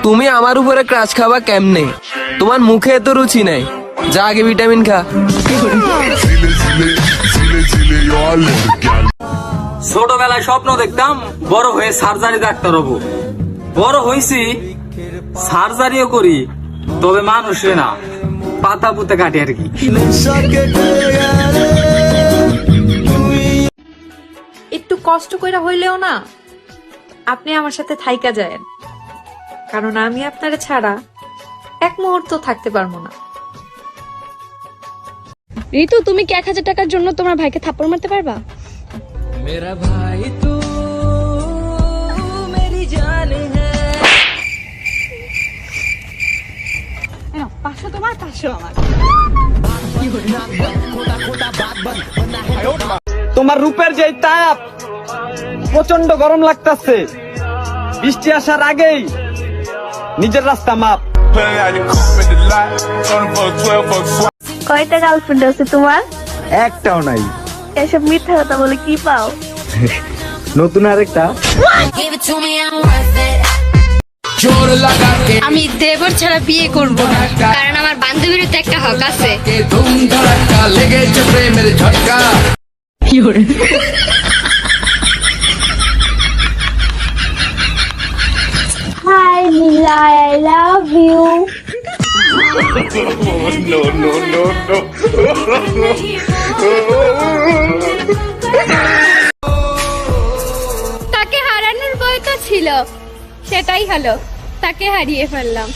তুমি আমার উপরে ক্রাশ খাবা কেমনে? তোমার মুখে এত রুচি নাই, যা আগে ভিটামিন খা। ছোটবেলায় স্বপ্ন দেখতাম বড় হয়ে সার্জারি ডাক্তার হবো। বড় হয়েছি, সার্জারিও করি, তবে মানুষে না, পাতা পুঁতে কাটি আর কি। একটু কষ্ট করে হইলেও না আপনি আমার সাথে থাইকা যায়, কারণ আমি আপনারে ছাড়া এক মুহূর্ত থাকতে পারবো না। ঋতু, তুমি কি 1000 টাকার জন্য তোমার ভাইকে থাপ্পড় মারতে পারবা? মেরা ভাই তু মেরি জান হ্যায়। 500 তোমার, 500 আমার। তোমার রূপের যে তাপ, প্রচন্ড গরম লাগতেছে। বৃষ্টি আসার আগেই নিজের রাস্তা মাপ। কয়টা গার্লফ্রেন্ড আছে তোমার? একটাও নাই। এসব মিথ্যা কথা বলে কি পাও? নতুন আরেকটা। আমি দেবর ছাড়া বিয়ে করব না, কারণ আমার বান্ধবীর তো একটা হক আছে। Hi Nila, I love you. তাকে হারানোর ভয় তো ছিল, সেটাই হলো, তাকে হারিয়ে ফেললাম।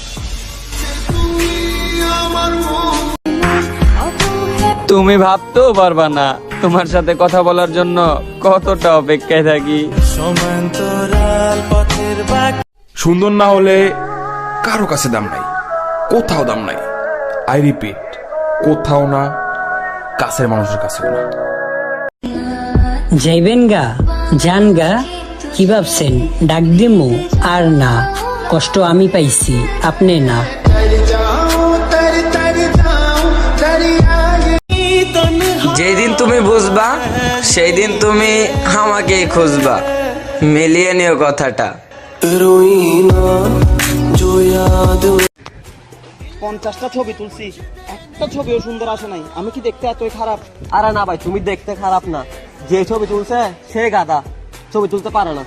তুমি ভাবতেও পারবা না তোমার সাথে কথা বলার জন্য কতটা অপেক্ষায় থাকি। সুন্দর না হলে কারো কাছে দাম নাই, কোথাও দাম নাই। আই রিপিট, কোথাও না, কাছের মানুষের কাছেও না। যাইবেন গা, যান গা, কি ভাবছেন ডাক দিমু? আর না, কষ্ট আমি পাইছি, আপনি না। যেদিন তুমি বুঝবা সেই দিন তুমি আমাকেই খুঁজবা, মিলিয়ে নিও কথাটা। 50টা ছবি তুলছি, একটা ছবিও সুন্দর আসে নাই। আমি কি দেখতে এতই খারাপ? আরে না ভাই, তুমি দেখতে খারাপ না, যে ছবি তুলছে সে গাধা, ছবি তুলতে পারে না।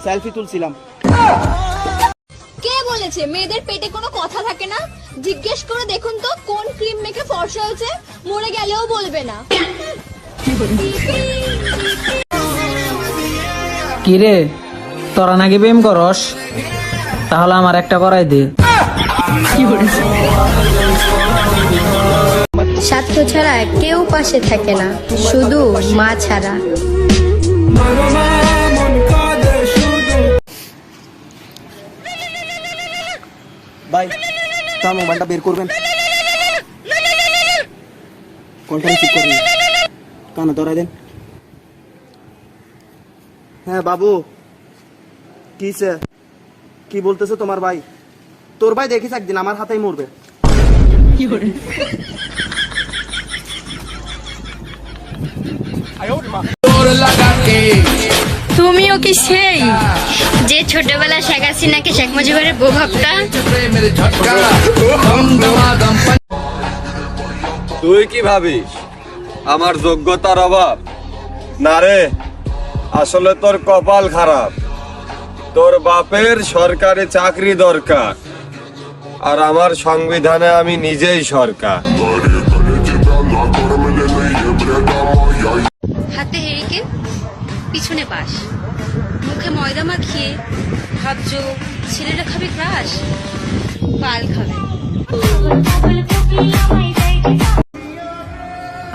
সেলফি তুলছিলাম। কে বলেছে মেয়েদের পেটে কোনো কথা থাকে না? জিজ্ঞেস করে দেখুন তো কোন ক্রিম মেখে ফর্সা হয়েছে, মরে গেলেও বলবে না। কিরে, তোরা নাকি প্রেম করস? তাহলে আমার একটা করাই দে। স্বার্থ ছাড়া কেউ পাশে থাকে না, শুধু মা ছাড়া। ভাই, তার মোবাইলটা বের করবেন। কলটা রিসিভ করবেন, কানে ধরাই দেন। হ্যাঁ বাবু, কিসে? কি বলতেছে তোমার ভাই? তোর ভাই দেখিস একদিন আমার হাতেই মরবে। তুমিও কি সেই যে ছোটবেলা শেখ হাসিনাকে শেখ মুজিবের বউ ভাবতা? তুই কি ভাবিস আমার যোগ্যতার অভাব? না রে, আসলে তোর কপাল খারাপ। তোর বাপের সরকারি চাকরি দরকার, আর আমার সংবিধানে আমি নিজেই সরকার। হাতে হেরিকেন, পিছনে বাস, মুখে ময়দা মাখিয়ে ভাবছো ছেলেরা খাবে ক্রাশ, পাল খাবে।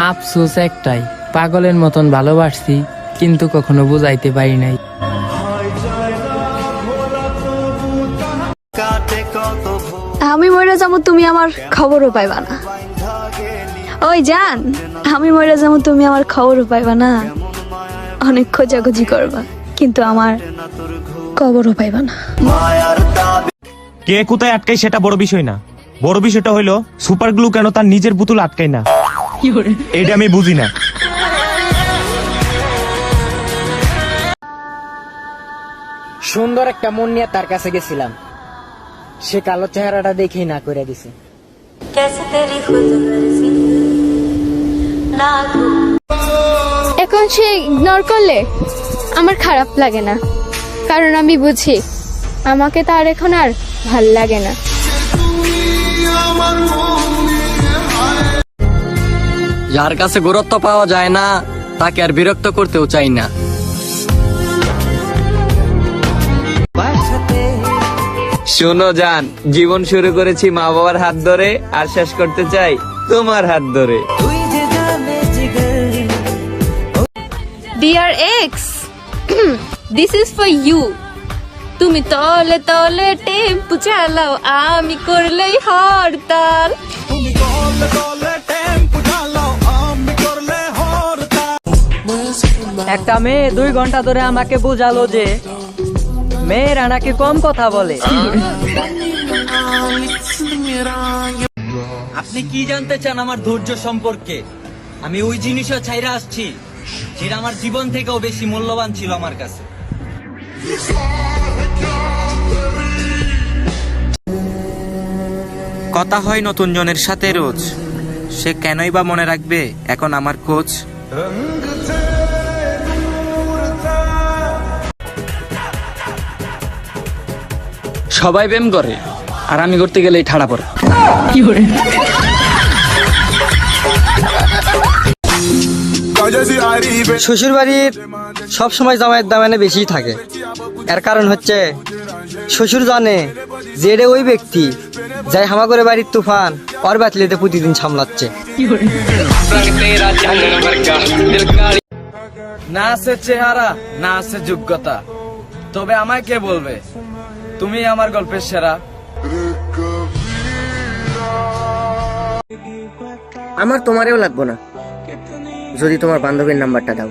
আফসোস একটাই, পাগলের মতন ভালোবাসছি কিন্তু কখনো বুঝাইতে পারি নাই। আমি মরে যাবো, তুমি আমার খবরও পাইবা না। ওই জান, আমি মরে যাবো, তুমি আমার খবরও পাইবা না। অনেক খোঁজাখুঁজি করবা, কিন্তু আমার খবরও পাইবা না। কে কোথায় আটকাই সেটা বড় বিষয় না, বড় বিষয়টা হইলো সুপার গ্লু কেন তার নিজের পুতুল আটকায় না, এটা আমি বুঝি না। সুন্দর একটা মন নিয়ে তার কাছে গেছিলাম, সে কালো চেহারাটা দেখেই না করে দিছে। এখন সে ইগনোর করলে আমার খারাপ লাগে না, কারণ আমি বুঝি আমাকে তার এখন আর ভাল লাগে না। যার কাছে গুরুত্ব পাওয়া যায় না তাকে আর বিরক্ত করতেও চাই না। শোনো জান, জীবন শুরু করেছি মা বাবার হাত ধরে, আর শেষ করতে চাই তোমার হাত ধরে। Dear ex, this is for you. তুমি তলে তলে টেম্পু চালাও, আমি করলেই হরতাল। একটা মেয়ে 2 ঘন্টা ধরে আমাকে বোঝালো যে মেয়েরা নাকি কম কথা বলে। আপনি কি জানতে চান আমার ধৈর্য সম্পর্কে? আমি ওই জিনিসও ছাইরা আসছি যেটা আমার জীবন থেকেও বেশি মূল্যবান ছিল আমার কাছে। কথা হয় নতুন জনের সাথে রোজ, সে কেনই বা মনে রাখবে এখন আমার কোচ। সবাই প্রেম করে, আর আমি করতে গেলেই ঠাড়া পড়ে। শ্বশুর বাড়ির সবসময় জামাইয়ের দামানে বেশি থাকে। এর কারণ হচ্ছে শ্বশুর জানে যে এটা ওই ব্যক্তি যাই হামাগরে বাড়ির তুফান ওর বাতলিতে প্রতিদিন সামলাচ্ছে। না আছে চেহারা, না আছে যোগ্যতা, তবে আমায় কে বলবে তুমি আমার গল্পের সেরা। আমার তোমারেও লাগবো না যদি তোমার বান্ধবীর নাম্বারটা দাও।